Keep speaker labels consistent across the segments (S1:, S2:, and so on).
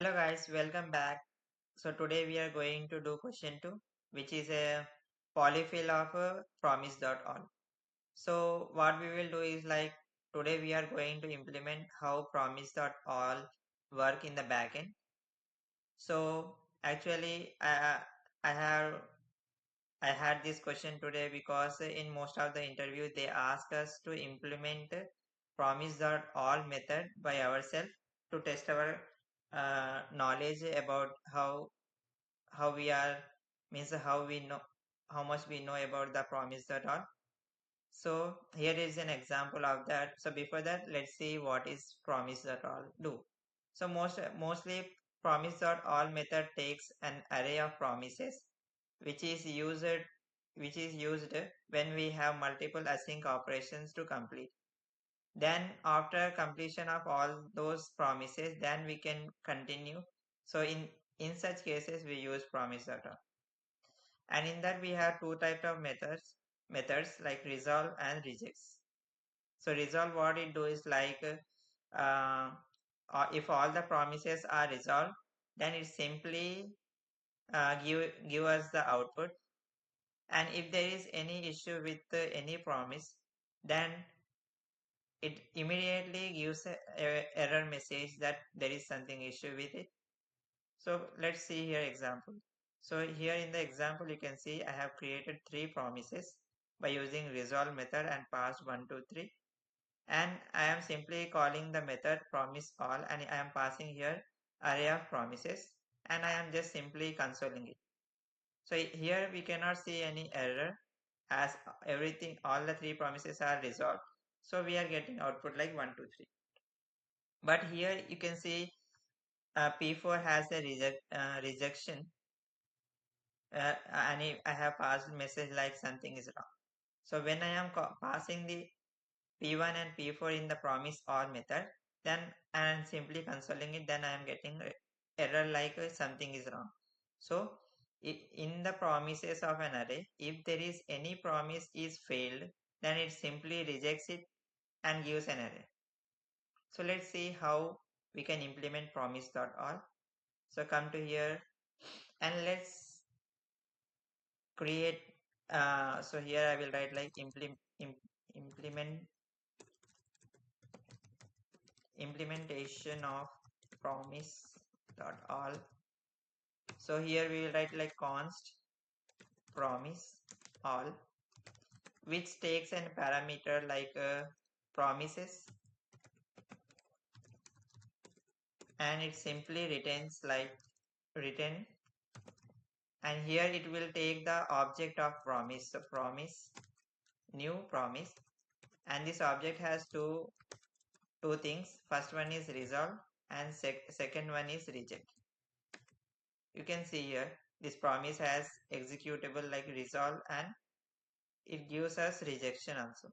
S1: Hello guys, welcome back. So today we are going to do question 2, which is a polyfill of Promise.all. So what we will do is like today we are going to implement how Promise.all work in the backend. So actually I have I had this question today because in most of the interviews they ask us to implement Promise.all method by ourselves to test our knowledge about how we are means how we know how much we know about the Promise.all. So here is an example of that. So before that, let's see what is Promise.all do. So mostly Promise.all method takes an array of promises which is used which is used when we have multiple async operations to complete. Then after completion of all those promises, then we can continue. So in such cases we use Promise.all. And in that we have two types of methods like resolve and rejects. So resolve, what it do is like uh, if all the promises are resolved, then it simply give us the output. And if there is any issue with any promise, then it immediately gives a error message that there is something issue with it. So let's see here example. So here in the example you can see I have created three promises by using resolve method and passed 1, 2, 3, and I am simply calling the method promise all and I am passing here array of promises and I am just simply consoling it. So here we cannot see any error as everything all the three promises are resolved. So we are getting output like 1, 2, 3. But here you can see P4 has a rejection and I have passed message like something is wrong. So when I am passing the P1 and P4 in the promise all method, then I am simply consoling it, then I am getting error like something is wrong. So in the promises of an array, if there is any promise is failed, then it simply rejects it and gives an error. So let's see how we can implement Promise.all. So come to here and let's create so here I will write like implement implementation of Promise.all. So here we will write like const promise all, which takes an parameter like promises, and it simply returns like return, and here it will take the object of promise. So promise new promise, and this object has two things. First one is resolve and second one is reject. You can see here this promise has executable like resolve and it gives us rejection also.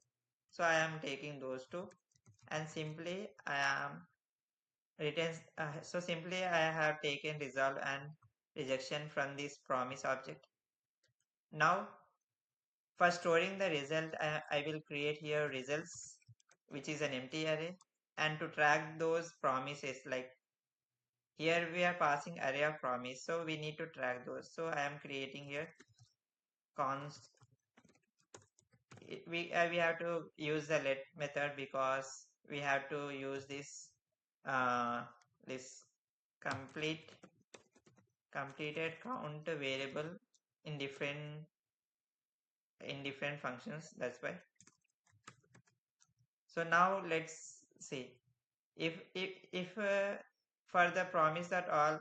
S1: So I am taking those two and simply I am returns. So simply I have taken resolve and rejection from this promise object. Now for storing the result, I will create here results, which is an empty array, and to track those promises like here we are passing array of promise, so we need to track those. So I am creating here const. We have to use the let method because we have to use uh, this complete completed count variable in different functions. That's why. So now let's see if for the Promise.all,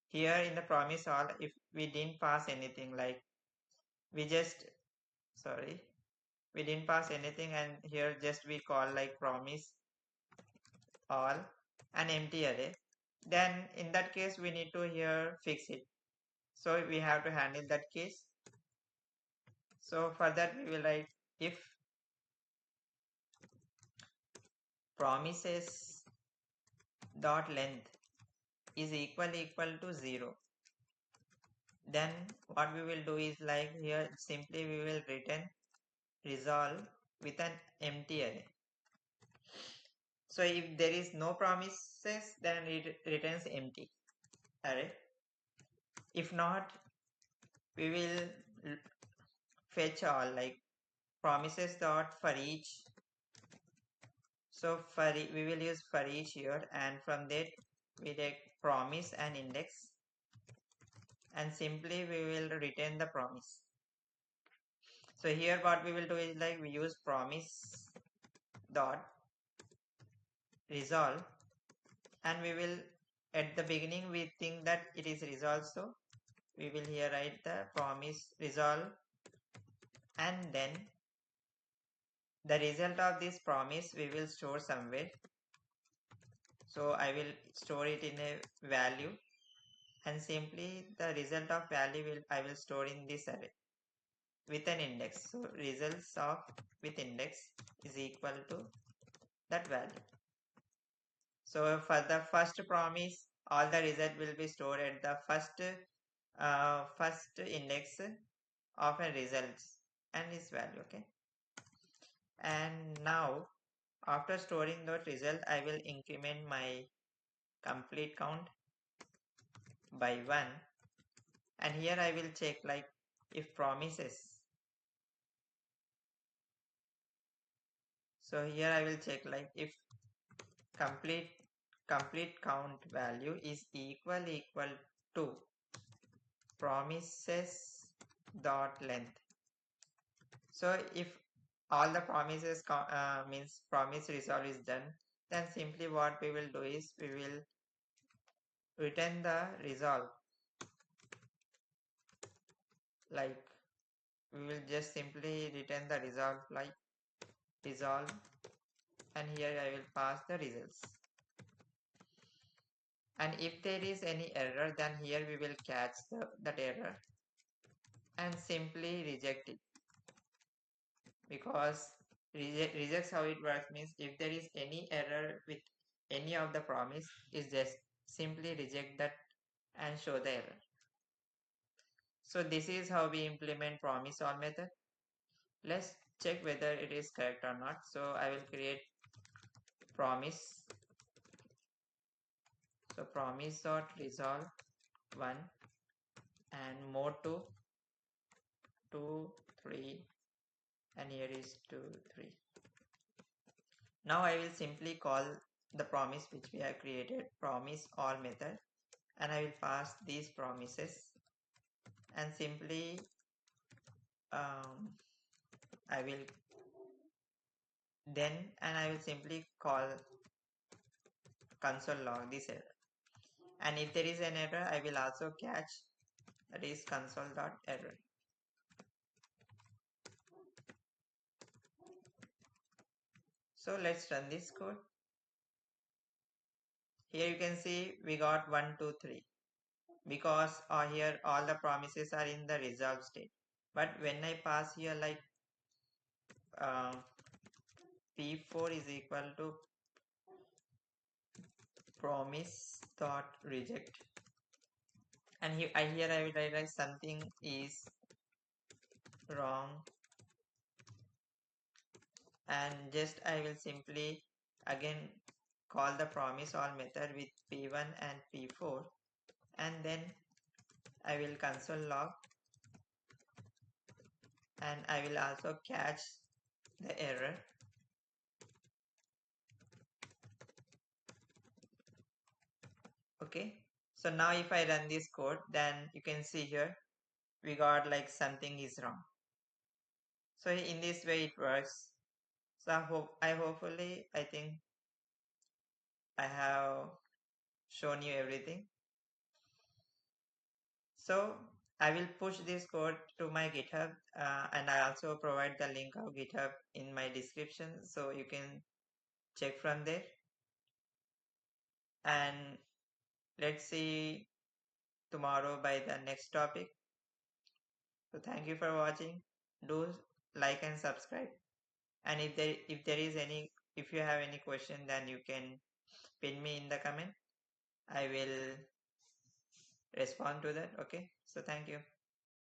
S1: here in the promise all, if we didn't pass anything like we just sorry we didn't pass anything and here just we call like promise all an empty array, then in that case we need to here fix it. So we have to handle that case. So for that we will write if promises dot length is equal to 0, then what we will do is like here simply we will return resolve with an empty array. So if there is no promises, then it returns empty array. If not, we will fetch all like promises dot for each. So we will use for each here, and from that we take promise and index, and simply we will return the promise. So here what we will do is like we use promise dot resolve, and we will at the beginning we think that it is resolved, so we will here write the promise resolve, and then the result of this promise we will store somewhere. So I will store it in a value, and simply the result of value I will store in this array with an index. So results of with index is equal to that value. So for the first promise, all the result will be stored at the first index of a results and its value. Okay. And now after storing that result, I will increment my complete count by 1, and here I will check like if promises. So here I will check like if complete complete count value is equal to promises dot length. So if all the promises means promise resolve is done, then simply what we will do is we will return the resolve, like we will just simply return the resolve like resolve, and here I will pass the results. And if there is any error, then here we will catch that error and simply reject it, because rejects how it works means if there is any error with any of the promise, is just simply reject that and show the error. So this is how we implement Promise.all method. Let's check whether it is correct or not. So I will create promise. So promise.resolve 1 and more to 2 3, and here is 2 3. Now I will simply call the promise which we have created, Promise.all method, and I will pass these promises, and simply I will I will simply call console log this error, and if there is an error I will also catch, that is console.error. So let's run this code. Here you can see we got 1 2 3 because here all the promises are in the resolve state. But when I pass here like p4 is equal to promise dot reject, and here I will write like something is wrong, and just I will simply again call the Promise.all method with p1 and p4, and then I will console log, and I will also catch the error. Okay, so now if I run this code, then you can see here we got like something is wrong. So in this way it works. So I think I have shown you everything. So I will push this code to my GitHub, and I also provide the link of GitHub in my description, so you can check from there. And let's see tomorrow by the next topic. So thank you for watching. Do like and subscribe. And if you have any question, then you can pin me in the comment. I will respond to that. Okay. So thank you.